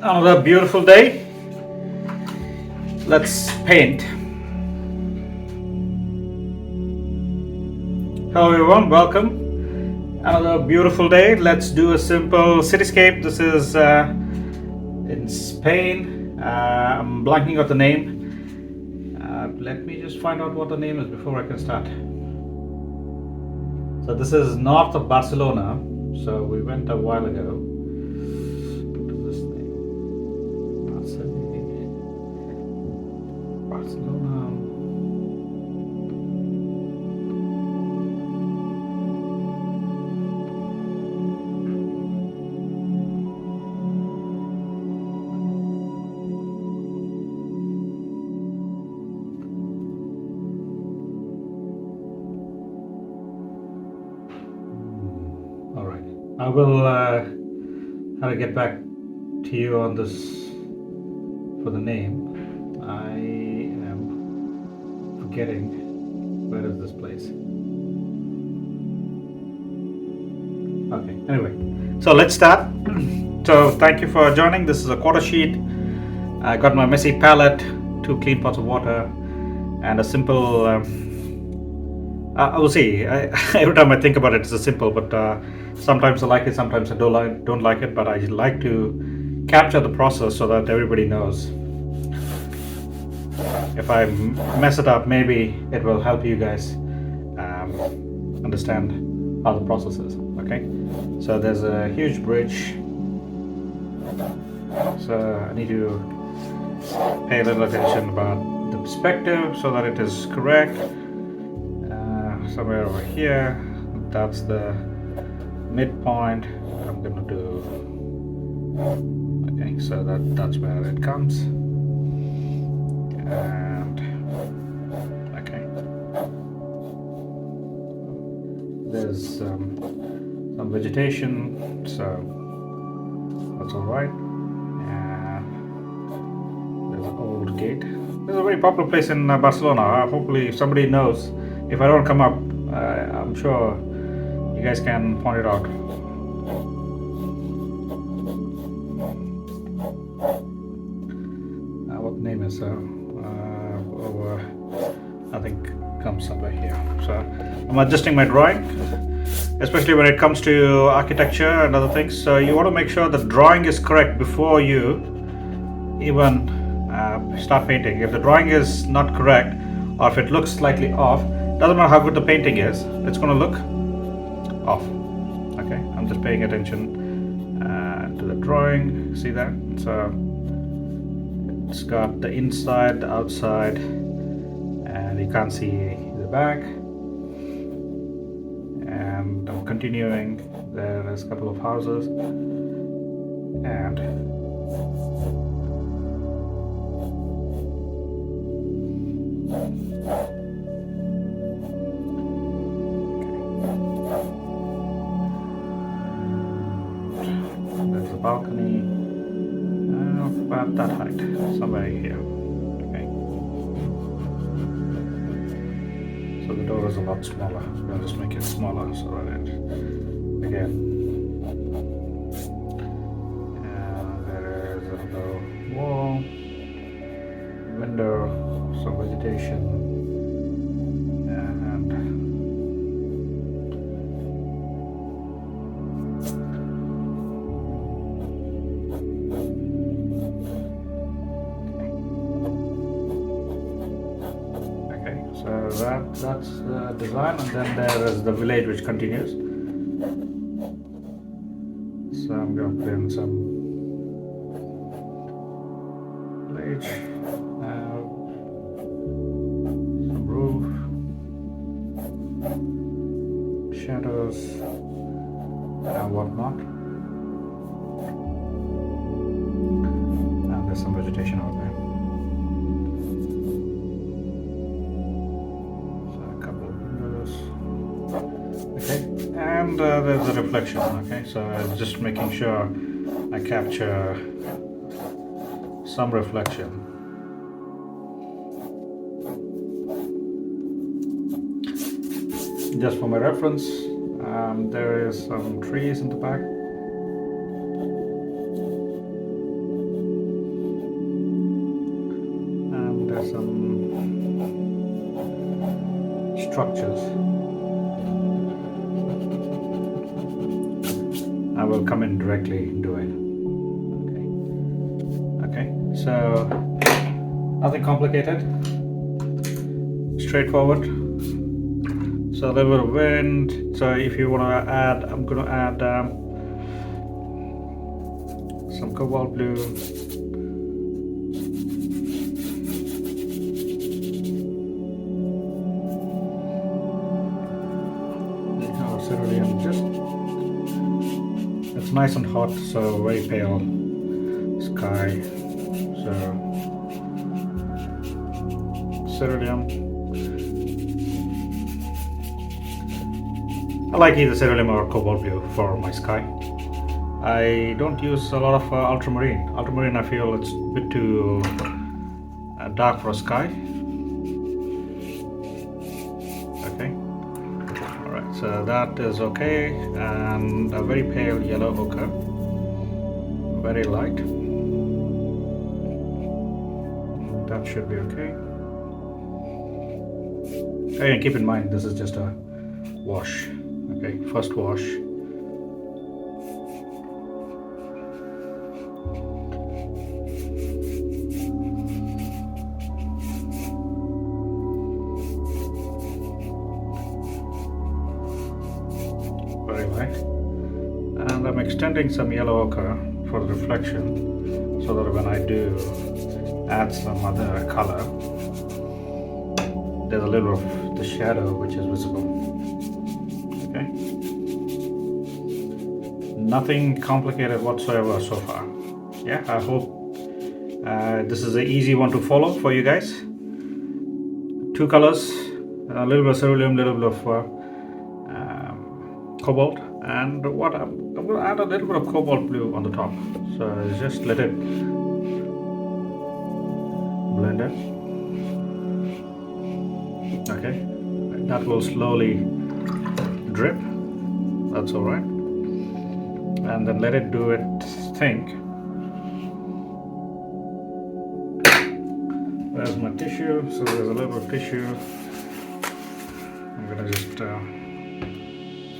Another beautiful day. Let's paint. Hello everyone, welcome. Another beautiful day. Let's do a simple cityscape. This is in Spain. I'm blanking out the name. Let me just find out what the name is before I can start. So this is north of Barcelona. So we went a while ago. What is this name? Barcelona. All right. I will have to get back to you on this for the name. I am forgetting where is this place. Okay, anyway, so let's start. So thank you for joining. This is a quarter sheet. I got my messy palette, 2 clean pots of water, and a simple I will see. Every time I think about it, it's a simple, but sometimes I like it, sometimes I don't like it, but I like to capture the process so that everybody knows. If I mess it up, maybe it will help you guys understand how the process is. Okay, so there's a huge bridge, so I need to pay a little attention about the perspective so that it is correct. Somewhere over here, that's the midpoint. I'm gonna do. Okay, so that's where it comes. And okay, there's some vegetation, so that's all right. And there's an old gate. This is a very popular place in Barcelona. Hopefully somebody knows. If I don't come up, I'm sure you guys can point it out. What the name is? Over, I think comes somewhere here. So I'm adjusting my drawing, especially when it comes to architecture and other things. So you want to make sure the drawing is correct before you even start painting. If the drawing is not correct, or if it looks slightly off, doesn't matter how good the painting is, it's going to look off. Okay, I'm just paying attention to the drawing. See that? So it's got the inside, the outside, and you can't see the back. And I'm continuing. There is a couple of houses, and there's a balcony about that height, somewhere here. Okay. So the door is a lot smaller. So I'll just make it smaller so that it again. There is a wall, window, some vegetation. So that's the design, and then there is the village which continues. So I'm going to put in some village, some roof, shadows, and whatnot. And there's some vegetation over there. Okay, and there's a reflection. Okay, so I'm just making sure I capture some reflection. Just for my reference, there is some trees in the back. structures. I will come in directly into it. Okay, so nothing complicated, straightforward. So a little bit of wind. So if you want to add, I'm going to add some cobalt blue. Cerulean, just it's nice and hot, so very pale sky. So cerulean. I like either cerulean or cobalt blue for my sky. I don't use a lot of ultramarine. Ultramarine, I feel it's a bit too dark for a sky. Okay. Alright, so that is okay. And a very pale yellow ochre. Very light. That should be okay. Again, keep in mind this is just a wash. Okay, first wash. Very light. And I'm extending some yellow ochre for the reflection so that when I do add some other color, there's a little of the shadow which is visible. Okay. Nothing complicated whatsoever so far. Yeah, I hope this is an easy one to follow for you guys. Two colors, a little bit of cerulean, a little bit of cobalt, and what I'm going to add a little bit of cobalt blue on the top. So just let it blend in. Okay, that will slowly drip. That's all right. And then let it do its thing. Where's my tissue? So there's a little bit of tissue. I'm gonna just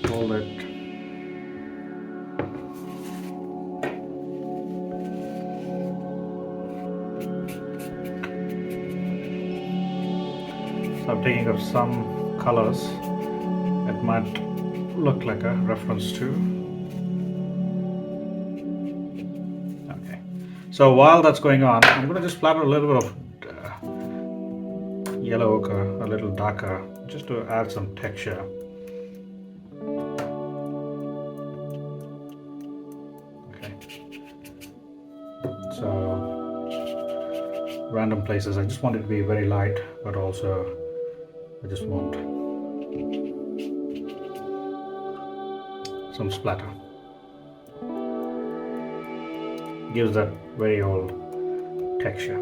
hold it. So I'm taking up some colors. It might look like a reference to. Okay. So while that's going on, I'm going to just splatter a little bit of yellow ochre, a little darker, just to add some texture. Okay. So random places. I just want it to be very light, but also I just want some splatter. Gives that very old texture.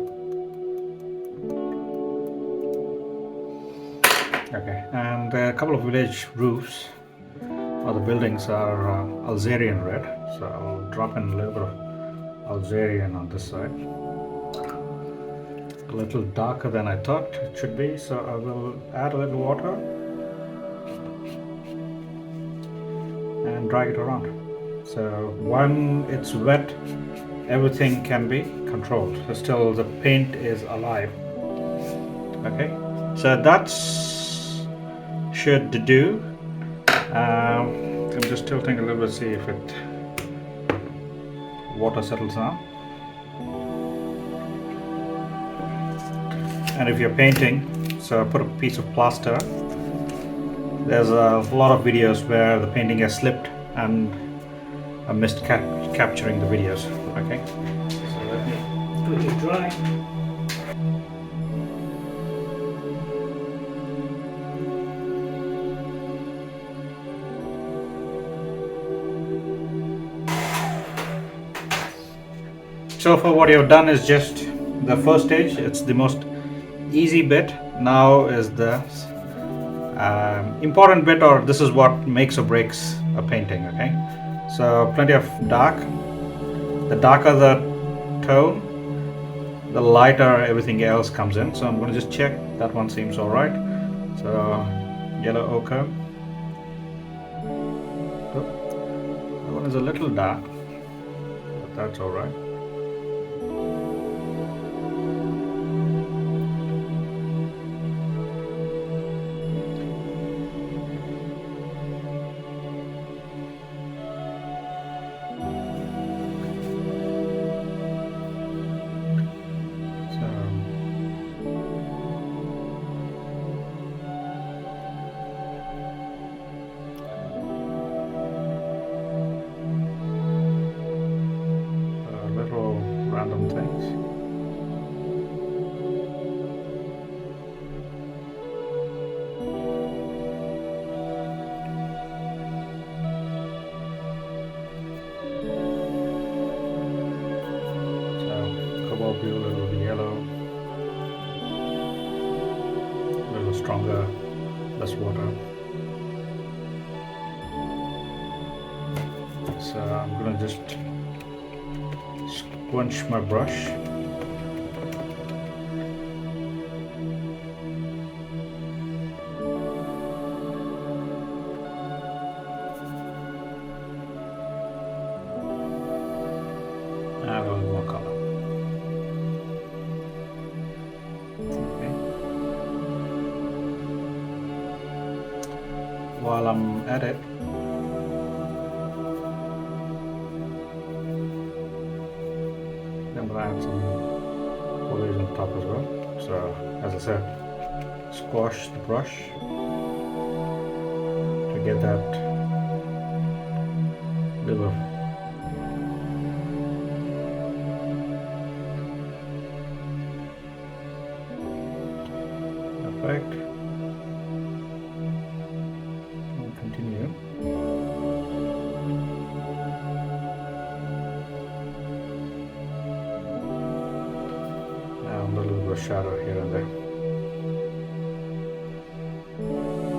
Okay, and a couple of village roofs or the buildings are Algerian red, so I'll drop in a little bit of Algerian on this side. A little darker than I thought it should be, so I will add a little water and drag it around. So when it's wet, everything can be controlled. So still the paint is alive. Okay, so that's should do. I'm just tilting a little bit, see if it water settles down. And if you're painting, so put a piece of plaster. There's a lot of videos where the painting has slipped and I missed capturing the videos. Okay, so let me quickly dry. So far what you've done is just the first stage. It's the most easy bit. Now is the important bit, or this is what makes or breaks a painting. Okay, so plenty of dark. The darker the tone, the lighter everything else comes in. So I'm going to just check that one seems all right. So yellow ochre. Oh, that one is a little dark, but that's all right. Little random things. So cobalt blue, a little yellow, a little stronger, less water. So I'm gonna just squinch my brush. Add a little more color. Okay. While I'm at it, I'm gonna add some foliage on top as well. So as I said, squash the brush to get that little effect. And continue. And a little bit of shadow here and there.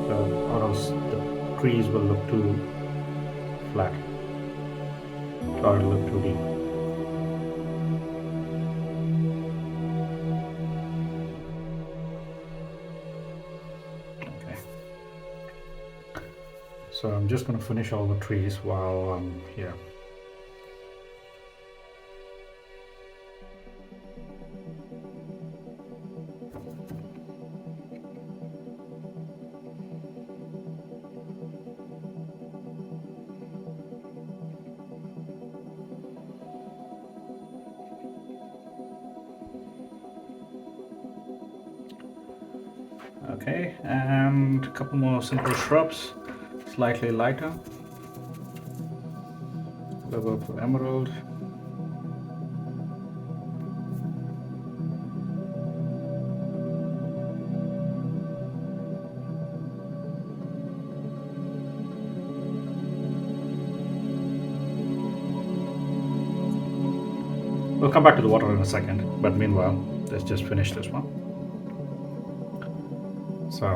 So, or else the trees will look too flat, or it'll look too deep. Okay. So I'm just going to finish all the trees while I'm here. Okay, and a couple more simple shrubs, slightly lighter. We'll go for emerald. We'll come back to the water in a second, but meanwhile, let's just finish this one. So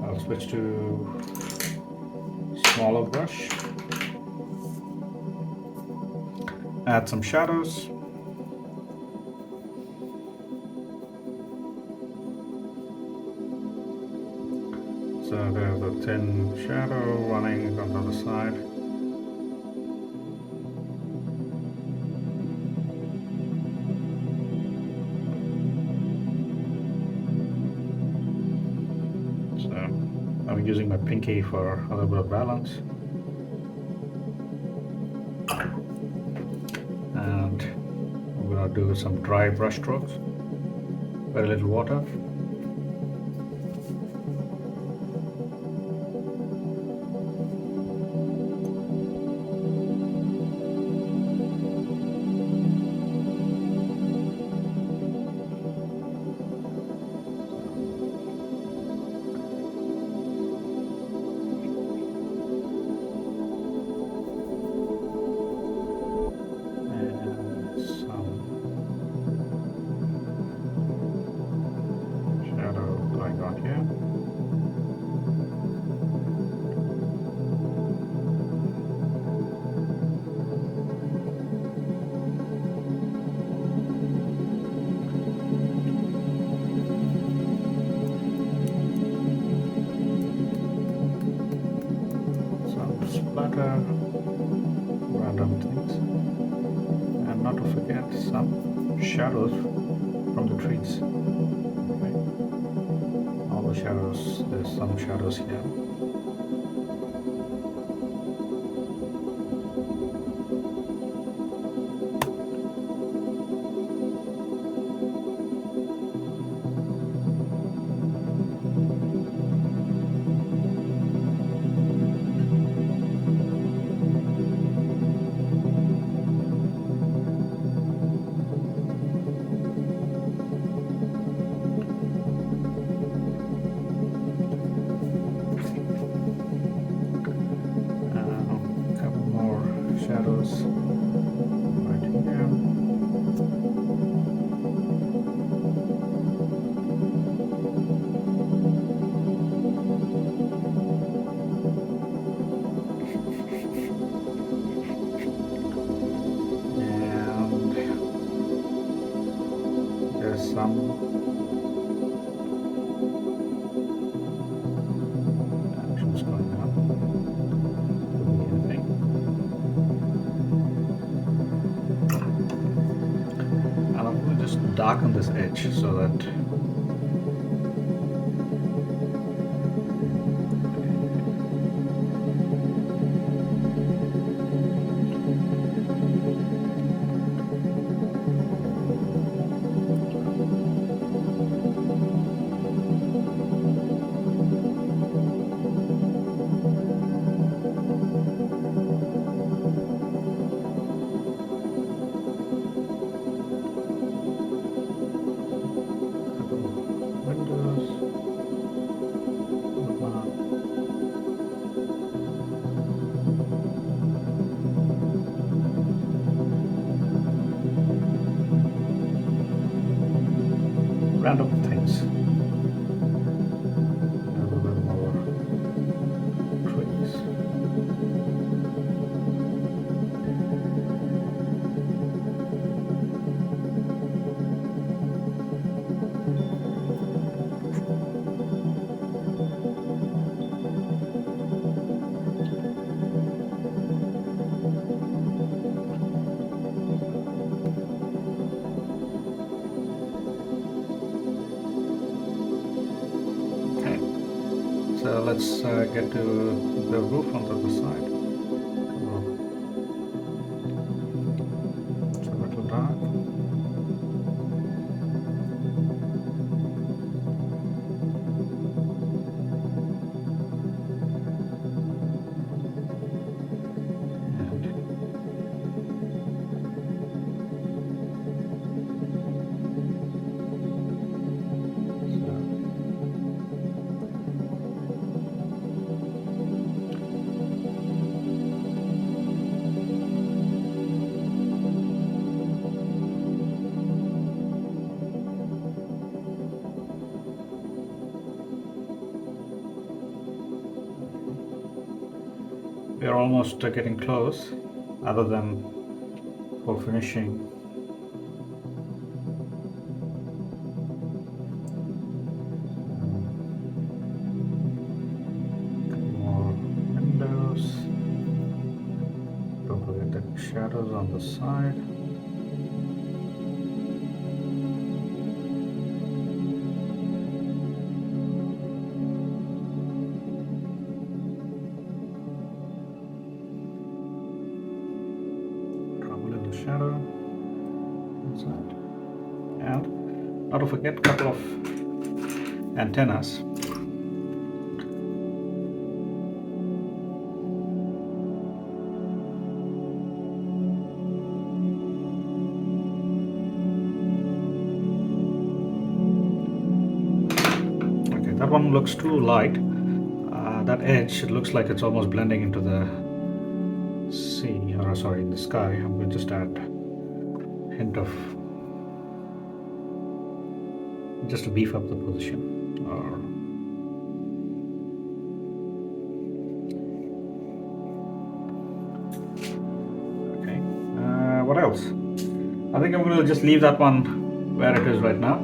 I'll switch to smaller brush, add some shadows. So there's a thin shadow running on the other side. I'm using my pinky for a little bit of balance. And I'm going to do some dry brush strokes, very little water. random things, and not to forget some shadows from the trees. Okay. All the shadows, there's some shadows here. A couple more shadows right here. And there's some actions going on. Could be anything. And I'm going to just darken this edge so that windows, whatnot. Random things. A little bit more trees. Okay, so let's get to the roof on the other side. It's a little dark. We are almost getting close, other than for finishing. More windows. Don't forget the shadows on the side. Shadow inside, and not to forget a couple of antennas. Okay, that one looks too light. That edge, it looks like it's almost blending into the sea, or sorry, in the sky. I'm going to just add a hint of, just to beef up the position. Or okay, what else? I think I'm going to just leave that one where it is right now.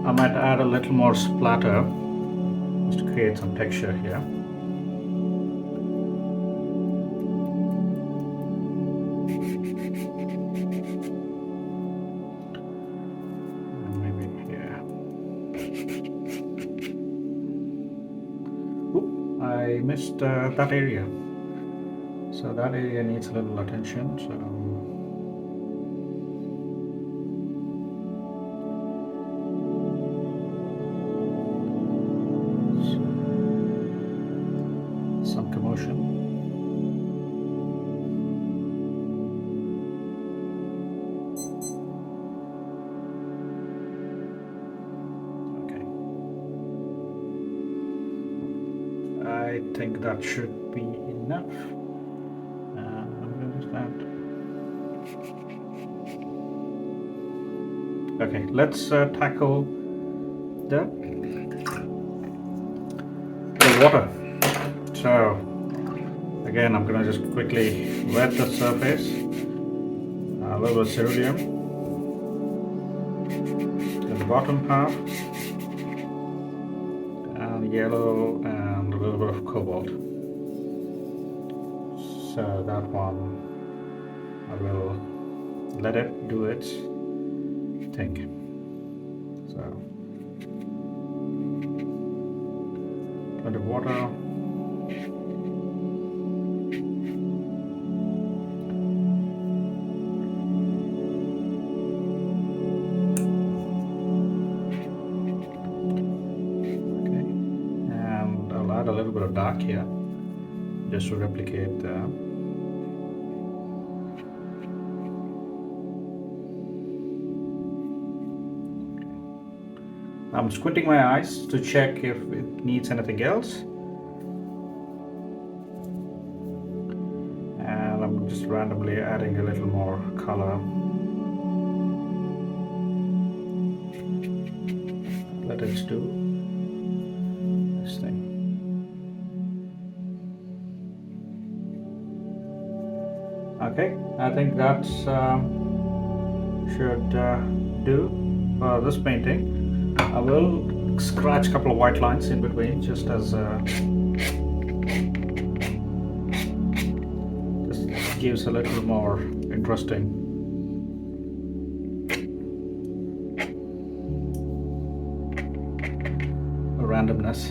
I might add a little more splatter just to create some texture here. I missed that area. So that area needs a little attention. So some commotion. Okay. I think that should be enough. Okay, let's tackle the water. So again, I'm gonna just quickly wet the surface, a little bit of cerulean in the bottom half, and yellow and a little bit of cobalt. So that one, I will let it do its thing. So put the water. Okay, and I'll add a little bit of dark here just to replicate the I'm squinting my eyes to check if it needs anything else, and I'm just randomly adding a little more color. Let it do this thing. Okay, I think that's should do for this painting. I will scratch a couple of white lines in between, just as just gives a little more interesting randomness.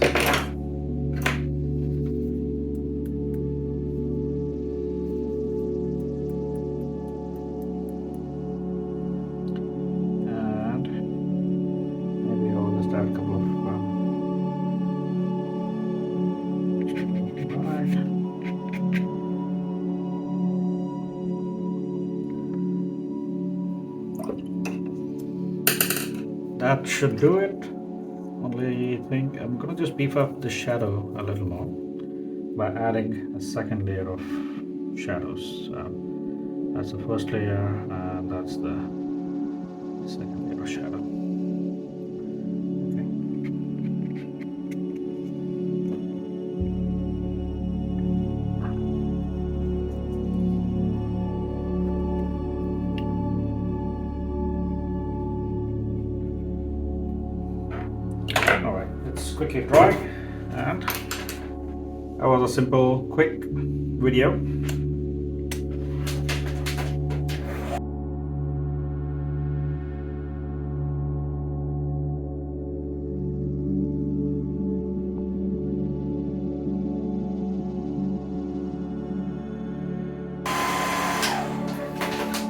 That should do it. Only thing, I'm gonna just beef up the shadow a little more by adding a second layer of shadows. So that's the first layer, and that's the second layer of shadow. Quickly dry, and that was a simple, quick video.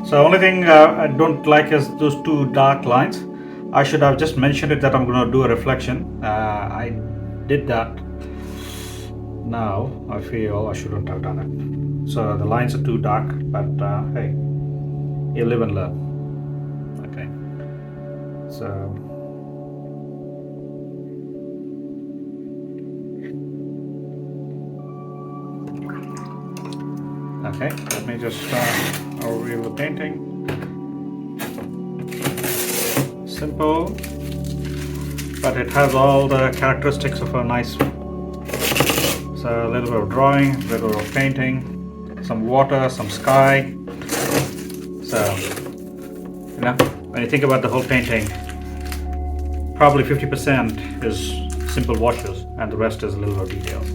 So only thing I don't like is those two dark lines. I should have just mentioned it that I'm going to do a reflection. I did that. Now I feel I shouldn't have done it. So the lines are too dark, but hey, you live and learn. Okay. So okay, let me just overview the painting. Simple, but it has all the characteristics of a nice. So a little bit of drawing, a little bit of painting, some water, some sky. So when you think about the whole painting, probably 50% is simple washes and the rest is a little bit of details.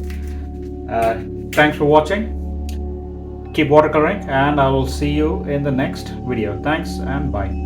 Thanks for watching. Keep watercoloring, and I will see you in the next video. Thanks and bye.